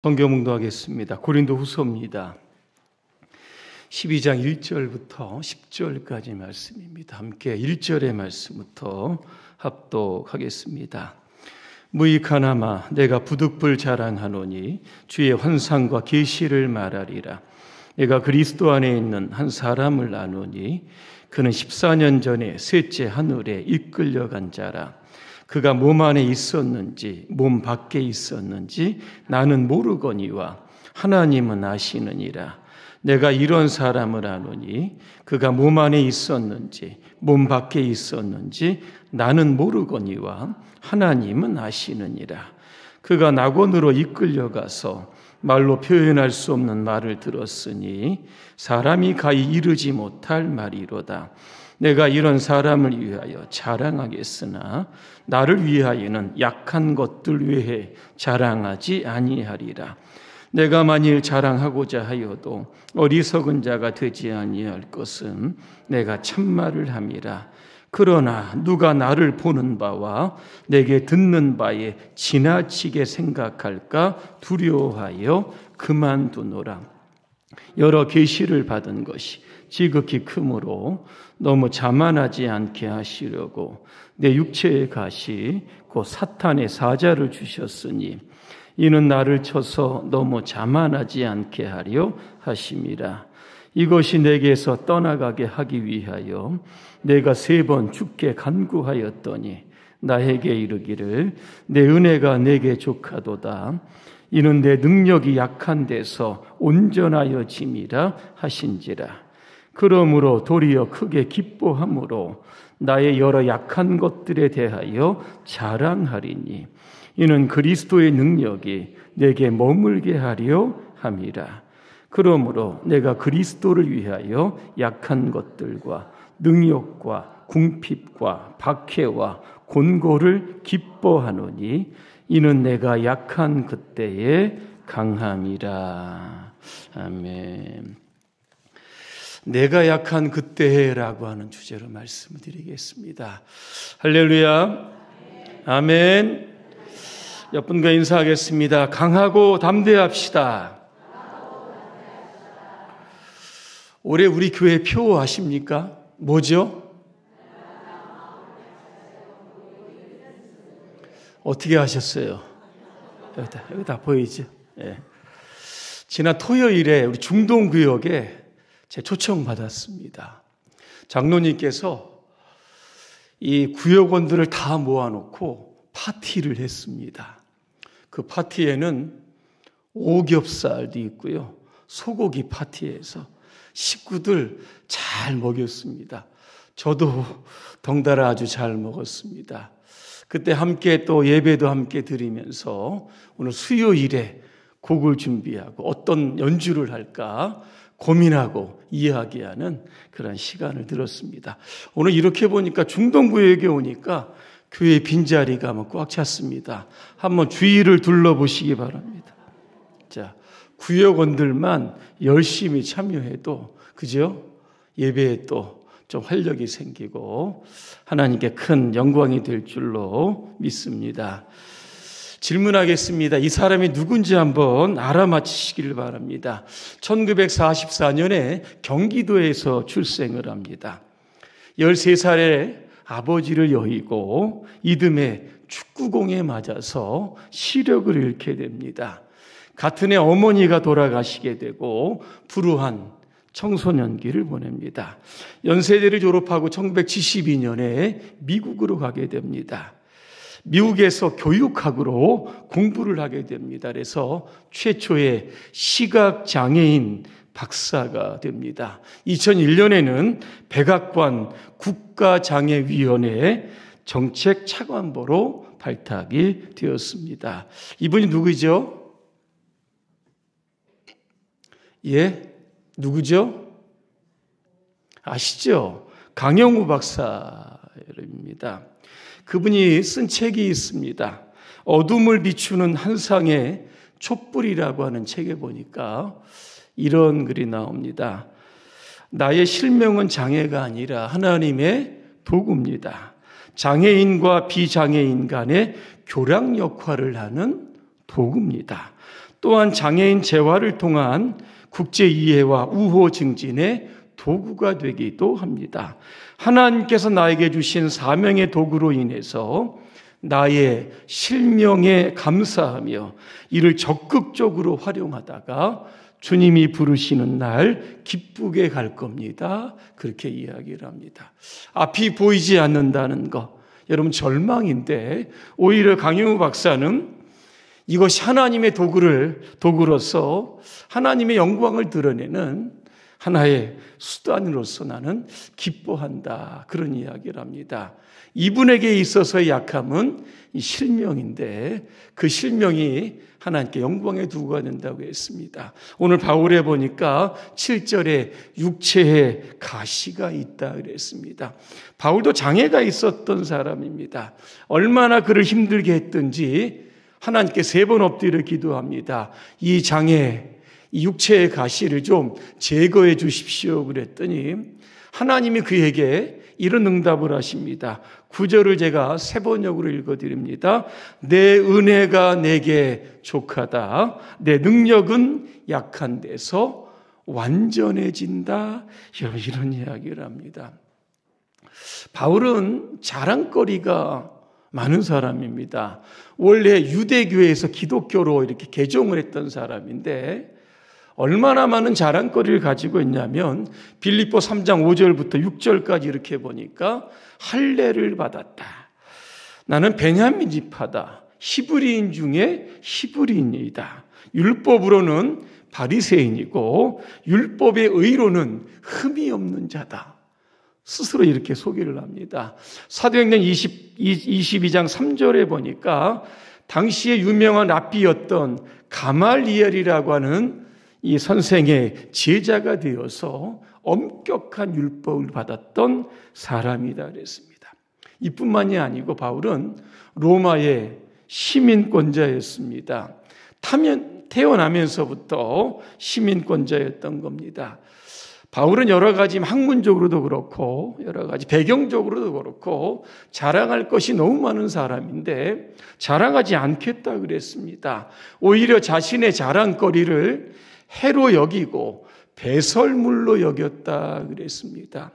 성경 묵도하겠습니다. 고린도후서입니다. 12장 1절부터 10절까지 말씀입니다. 함께 1절의 말씀부터 합독하겠습니다. 무익하나마 내가 부득불 자랑하노니 주의 환상과 계시를 말하리라. 내가 그리스도 안에 있는 한 사람을 아노니 그는 14년 전에 셋째 하늘에 이끌려간 자라. 그가 몸 안에 있었는지 몸 밖에 있었는지 나는 모르거니와 하나님은 아시느니라. 내가 이런 사람을 아노니 그가 몸 안에 있었는지 몸 밖에 있었는지 나는 모르거니와 하나님은 아시느니라. 그가 낙원으로 이끌려가서 말로 표현할 수 없는 말을 들었으니 사람이 가히 이르지 못할 말이로다. 내가 이런 사람을 위하여 자랑하겠으나 나를 위하여는 약한 것들 외에 자랑하지 아니하리라. 내가 만일 자랑하고자 하여도 어리석은 자가 되지 아니할 것은 내가 참말을 함이라. 그러나 누가 나를 보는 바와 내게 듣는 바에 지나치게 생각할까 두려워하여 그만두노라. 여러 계시를 받은 것이 지극히 크므로 너무 자만하지 않게 하시려고 내 육체의 가시 곧 사탄의 사자를 주셨으니 이는 나를 쳐서 너무 자만하지 않게 하려 하심이라. 이것이 내게서 떠나가게 하기 위하여 내가 3번 주께 간구하였더니 나에게 이르기를 내 은혜가 내게 족하도다. 이는 내 능력이 약한 데서 온전하여 짐이라 하신지라. 그러므로 도리어 크게 기뻐함으로 나의 여러 약한 것들에 대하여 자랑하리니 이는 그리스도의 능력이 내게 머물게 하려 함이라. 그러므로 내가 그리스도를 위하여 약한 것들과 능욕과 궁핍과 박해와 곤고를 기뻐하노니 이는 내가 약한 그때에 강함이라. 아멘. 내가 약한 그때라고 하는 주제로 말씀을 드리겠습니다. 할렐루야. 아멘. 옆분과 인사하겠습니다. 강하고 담대합시다. 올해 우리 교회 표 아십니까? 뭐죠? 어떻게 하셨어요? 여기 다 보이죠? 예. 지난 토요일에 우리 중동구역에 제 초청받았습니다. 장로님께서 이 구역원들을 다 모아놓고 파티를 했습니다. 그 파티에는 오겹살도 있고요. 소고기 파티에서 식구들 잘 먹였습니다. 저도 덩달아 아주 잘 먹었습니다. 그때 함께 또 예배도 함께 드리면서 오늘 수요일에 곡을 준비하고 어떤 연주를 할까 고민하고 이야기하는 그런 시간을 들었습니다. 오늘 이렇게 보니까 중동구역에 오니까 교회 빈자리가 꽉 찼습니다. 한번 주위를 둘러보시기 바랍니다. 자, 구역원들만 열심히 참여해도 그죠? 예배에 또 좀 활력이 생기고 하나님께 큰 영광이 될 줄로 믿습니다. 질문하겠습니다. 이 사람이 누군지 한번 알아맞히시기를 바랍니다. 1944년에 경기도에서 출생을 합니다. 13살에 아버지를 여의고 이듬해 축구공에 맞아서 시력을 잃게 됩니다. 같은 해 어머니가 돌아가시게 되고 불우한 청소년기를 보냅니다. 연세대를 졸업하고 1972년에 미국으로 가게 됩니다. 미국에서 교육학으로 공부를 하게 됩니다. 그래서 최초의 시각장애인 박사가 됩니다. 2001년에는 백악관 국가장애위원회 정책차관보로 발탁이 되었습니다. 이분이 누구죠? 예? 누구죠? 아시죠? 강영우 박사입니다. 그분이 쓴 책이 있습니다. 어둠을 비추는 한상의 촛불이라고 하는 책에 보니까 이런 글이 나옵니다. 나의 실명은 장애가 아니라 하나님의 도구입니다. 장애인과 비장애인 간의 교량 역할을 하는 도구입니다. 또한 장애인 재활을 통한 국제 이해와 우호 증진의 도구가 되기도 합니다. 하나님께서 나에게 주신 사명의 도구로 인해서 나의 실명에 감사하며 이를 적극적으로 활용하다가 주님이 부르시는 날 기쁘게 갈 겁니다. 그렇게 이야기를 합니다. 앞이 보이지 않는다는 것, 여러분 절망인데 오히려 강영우 박사는 이것이 하나님의 도구로서 하나님의 영광을 드러내는 하나의 수단으로서 나는 기뻐한다. 그런 이야기를 합니다. 이분에게 있어서의 약함은 이 실명인데 그 실명이 하나님께 영광의 도구가 된다고 했습니다. 오늘 바울에 보니까 7절에 육체에 가시가 있다 그랬습니다. 바울도 장애가 있었던 사람입니다. 얼마나 그를 힘들게 했든지 하나님께 3번 엎드려 기도합니다. 이 장애, 이 육체의 가시를 좀 제거해 주십시오 그랬더니 하나님이 그에게 이런 응답을 하십니다. 9절을 제가 3번역으로 읽어드립니다. 내 은혜가 내게 족하다. 내 능력은 약한 데서 완전해진다. 이런 이야기를 합니다. 바울은 자랑거리가 많은 사람입니다. 원래 유대교에서 기독교로 이렇게 개종을 했던 사람인데 얼마나 많은 자랑거리를 가지고 있냐면 빌립보 3장 5절부터 6절까지 이렇게 보니까 할례를 받았다. 나는 베냐민 지파다. 히브리인 중에 히브리인이다. 율법으로는 바리새인이고 율법의 의로는 흠이 없는 자다. 스스로 이렇게 소개를 합니다. 사도행전 22장 3절에 보니까 당시에 유명한 랍비였던 가말리엘이라고 하는 이 선생의 제자가 되어서 엄격한 율법을 받았던 사람이다 그랬습니다. 이뿐만이 아니고 바울은 로마의 시민권자였습니다. 태어나면서부터 시민권자였던 겁니다. 바울은 여러 가지 학문적으로도 그렇고 여러 가지 배경적으로도 그렇고 자랑할 것이 너무 많은 사람인데 자랑하지 않겠다 그랬습니다. 오히려 자신의 자랑거리를 해로 여기고 배설물로 여겼다 그랬습니다.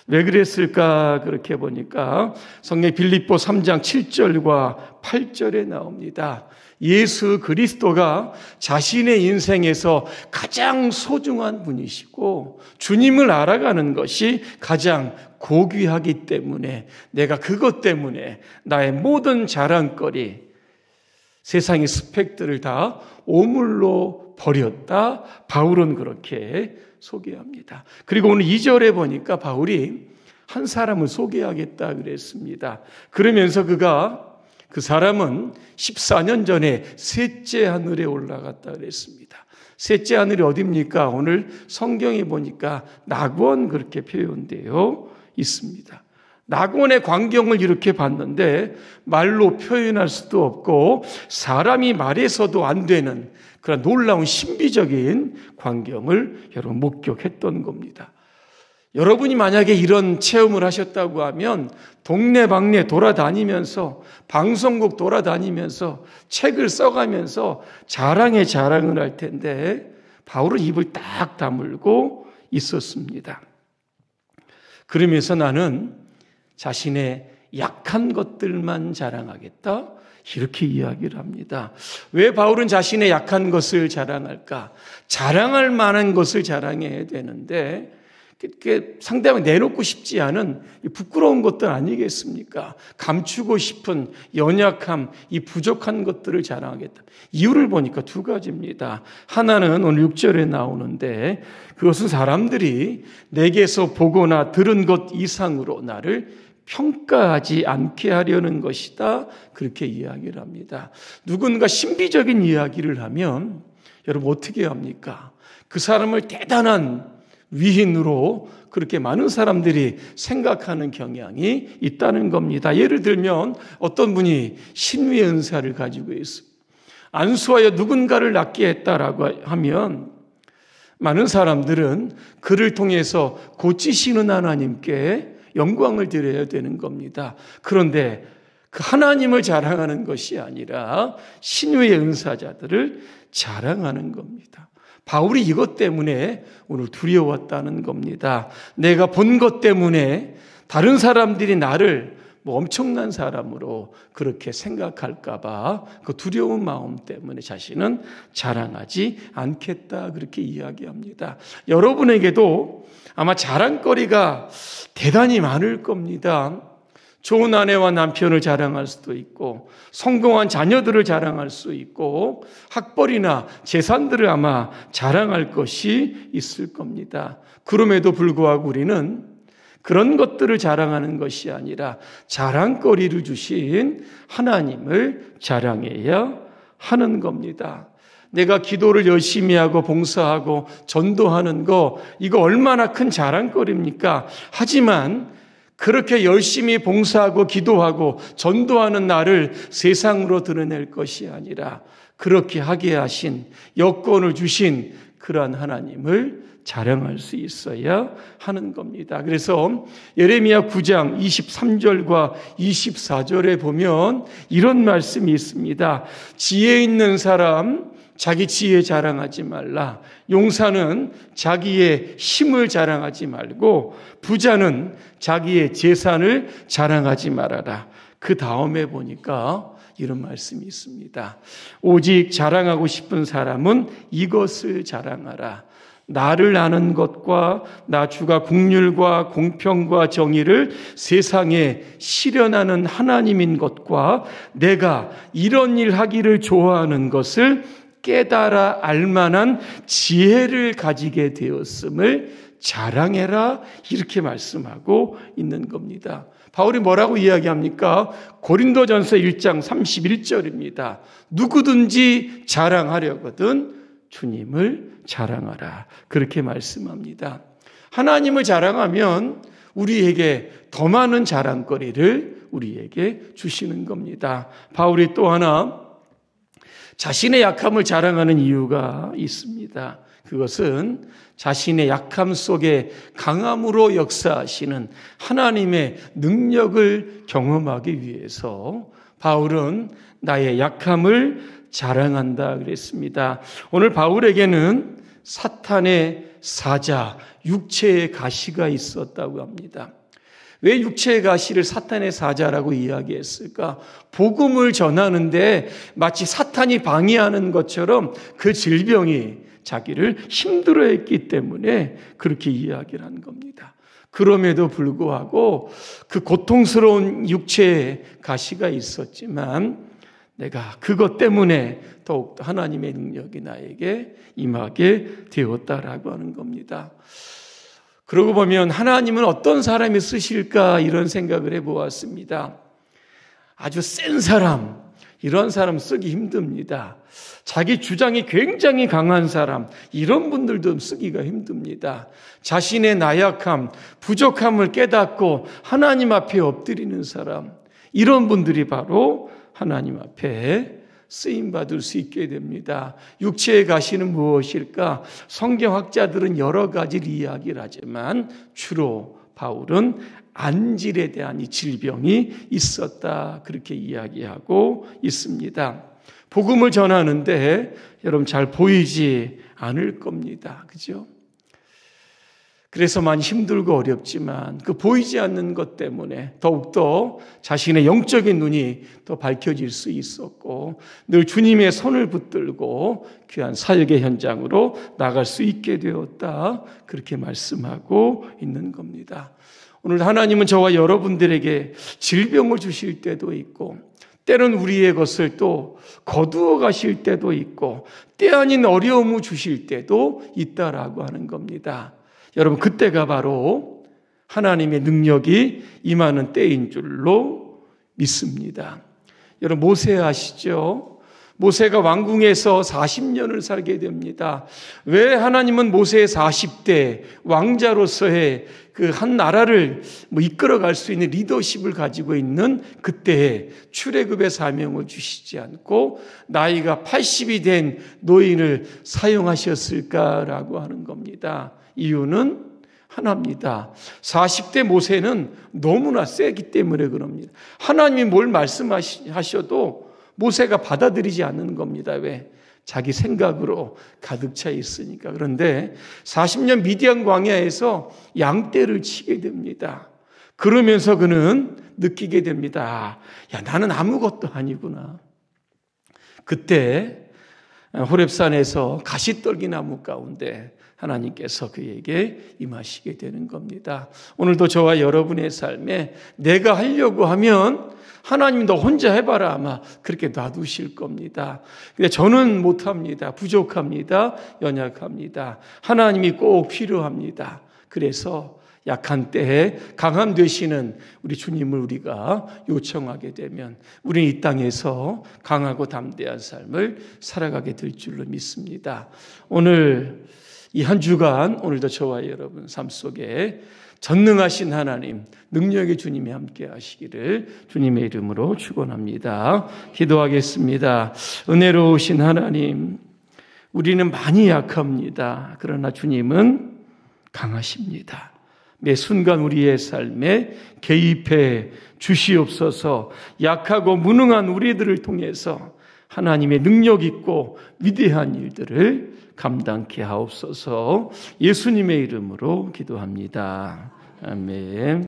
왜 그랬을까 그렇게 보니까 성경 빌립보 3장 7절과 8절에 나옵니다. 예수 그리스도가 자신의 인생에서 가장 소중한 분이시고 주님을 알아가는 것이 가장 고귀하기 때문에 내가 그것 때문에 나의 모든 자랑거리 세상의 스펙들을 다 오물로 버렸다. 바울은 그렇게 소개합니다. 그리고 오늘 2절에 보니까 바울이 한 사람을 소개하겠다 그랬습니다. 그러면서 그 사람은 14년 전에 셋째 하늘에 올라갔다 그랬습니다. 셋째 하늘이 어디입니까? 오늘 성경에 보니까 낙원 그렇게 표현되어 있습니다. 낙원의 광경을 이렇게 봤는데 말로 표현할 수도 없고 사람이 말해서도 안 되는 그런 놀라운 신비적인 광경을 여러분 목격했던 겁니다. 여러분이 만약에 이런 체험을 하셨다고 하면 동네방네 돌아다니면서 방송국 돌아다니면서 책을 써가면서 자랑의 자랑을 할 텐데 바울은 입을 딱 다물고 있었습니다. 그러면서 나는 자신의 약한 것들만 자랑하겠다. 이렇게 이야기를 합니다. 왜 바울은 자신의 약한 것을 자랑할까? 자랑할 만한 것을 자랑해야 되는데 상대방이 내놓고 싶지 않은 부끄러운 것들 아니겠습니까? 감추고 싶은 연약함, 이 부족한 것들을 자랑하겠다. 이유를 보니까 2가지입니다. 하나는 오늘 6절에 나오는데 그것은 사람들이 내게서 보거나 들은 것 이상으로 나를 평가하지 않게 하려는 것이다. 그렇게 이야기를 합니다. 누군가 신비적인 이야기를 하면 여러분 어떻게 합니까? 그 사람을 대단한 위인으로 그렇게 많은 사람들이 생각하는 경향이 있다는 겁니다. 예를 들면 어떤 분이 신위의 은사를 가지고 있습니다. 안수하여 누군가를 낫게 했다라고 하면 많은 사람들은 그를 통해서 고치시는 하나님께 영광을 드려야 되는 겁니다. 그런데 그 하나님을 자랑하는 것이 아니라 신유의 은사자들을 자랑하는 겁니다. 바울이 이것 때문에 오늘 두려웠다는 겁니다. 내가 본 것 때문에 다른 사람들이 나를 엄청난 사람으로 그렇게 생각할까 봐 그 두려운 마음 때문에 자신은 자랑하지 않겠다, 그렇게 이야기합니다. 여러분에게도 아마 자랑거리가 대단히 많을 겁니다. 좋은 아내와 남편을 자랑할 수도 있고, 성공한 자녀들을 자랑할 수 있고, 학벌이나 재산들을 아마 자랑할 것이 있을 겁니다. 그럼에도 불구하고 우리는 그런 것들을 자랑하는 것이 아니라 자랑거리를 주신 하나님을 자랑해야 하는 겁니다. 내가 기도를 열심히 하고 봉사하고 전도하는 거, 이거 얼마나 큰 자랑거리입니까? 하지만 그렇게 열심히 봉사하고 기도하고 전도하는 나를 세상으로 드러낼 것이 아니라 그렇게 하게 하신, 여건을 주신 그러한 하나님을 자랑할 수 있어야 하는 겁니다. 그래서 예레미야 9장 23절과 24절에 보면 이런 말씀이 있습니다. 지혜 있는 사람 자기 지혜 자랑하지 말라. 용사는 자기의 힘을 자랑하지 말고 부자는 자기의 재산을 자랑하지 말아라. 그 다음에 보니까 이런 말씀이 있습니다. 오직 자랑하고 싶은 사람은 이것을 자랑하라. 나를 아는 것과 나 주가 긍휼과 공평과 정의를 세상에 실현하는 하나님인 것과 내가 이런 일 하기를 좋아하는 것을 깨달아 알만한 지혜를 가지게 되었음을 자랑해라, 이렇게 말씀하고 있는 겁니다. 바울이 뭐라고 이야기합니까? 고린도전서 1장 31절입니다. 누구든지 자랑하려거든 주님을 자랑하라, 그렇게 말씀합니다. 하나님을 자랑하면 우리에게 더 많은 자랑거리를 우리에게 주시는 겁니다. 바울이 또 하나 자신의 약함을 자랑하는 이유가 있습니다. 그것은 자신의 약함 속에 강함으로 역사하시는 하나님의 능력을 경험하기 위해서 바울은 나의 약함을 자랑한다 그랬습니다. 오늘 바울에게는 사탄의 사자, 육체의 가시가 있었다고 합니다. 왜 육체의 가시를 사탄의 사자라고 이야기했을까? 복음을 전하는데 마치 사탄이 방해하는 것처럼 그 질병이 자기를 힘들어했기 때문에 그렇게 이야기를 한 겁니다. 그럼에도 불구하고 그 고통스러운 육체의 가시가 있었지만 내가 그것 때문에 더욱더 하나님의 능력이 나에게 임하게 되었다라고 하는 겁니다. 그러고 보면 하나님은 어떤 사람이 쓰실까 이런 생각을 해보았습니다. 아주 센 사람, 이런 사람 쓰기 힘듭니다. 자기 주장이 굉장히 강한 사람, 이런 분들도 쓰기가 힘듭니다. 자신의 나약함, 부족함을 깨닫고 하나님 앞에 엎드리는 사람, 이런 분들이 바로 하나님 앞에 쓰임받을 수 있게 됩니다. 육체의 가시는 무엇일까? 성경학자들은 여러 가지를 이야기를 하지만 주로 바울은 안질에 대한 이 질병이 있었다, 그렇게 이야기하고 있습니다. 복음을 전하는데 여러분 잘 보이지 않을 겁니다. 그죠? 그래서 많이 힘들고 어렵지만 그 보이지 않는 것 때문에 더욱더 자신의 영적인 눈이 더 밝혀질 수 있었고 늘 주님의 손을 붙들고 귀한 사역의 현장으로 나갈 수 있게 되었다, 그렇게 말씀하고 있는 겁니다. 오늘 하나님은 저와 여러분들에게 질병을 주실 때도 있고 때는 우리의 것을 또 거두어 가실 때도 있고 때 아닌 어려움을 주실 때도 있다라고 하는 겁니다. 여러분 그때가 바로 하나님의 능력이 임하는 때인 줄로 믿습니다. 여러분 모세 아시죠? 모세가 왕궁에서 40년을 살게 됩니다. 왜 하나님은 모세의 40대 왕자로서의 그 한 나라를 이끌어갈 수 있는 리더십을 가지고 있는 그때에 출애굽의 사명을 주시지 않고 나이가 80이 된 노인을 사용하셨을까라고 하는 겁니다. 이유는 하나입니다. 40대 모세는 너무나 세기 때문에 그럽니다. 하나님이 뭘 말씀하셔도 모세가 받아들이지 않는 겁니다. 왜? 자기 생각으로 가득 차 있으니까. 그런데 40년 미디안 광야에서 양떼를 치게 됩니다. 그러면서 그는 느끼게 됩니다. 야, 나는 아무것도 아니구나. 그때 호렙산에서 가시떨기 나무 가운데 하나님께서 그에게 임하시게 되는 겁니다. 오늘도 저와 여러분의 삶에 내가 하려고 하면 하나님 너 혼자 해봐라 아마 그렇게 놔두실 겁니다. 근데 저는 못합니다. 부족합니다. 연약합니다. 하나님이 꼭 필요합니다. 그래서 약한 때에 강함 되시는 우리 주님을 우리가 요청하게 되면 우리는 이 땅에서 강하고 담대한 삶을 살아가게 될 줄로 믿습니다. 오늘 이 한 주간 오늘도 저와 여러분 삶 속에 전능하신 하나님, 능력의 주님이 함께 하시기를 주님의 이름으로 축원합니다. 기도하겠습니다. 은혜로우신 하나님, 우리는 많이 약합니다. 그러나 주님은 강하십니다. 매 순간 우리의 삶에 개입해 주시옵소서. 약하고 무능한 우리들을 통해서 하나님의 능력 있고 위대한 일들을 감당케 하옵소서. 예수님의 이름으로 기도합니다. 아멘.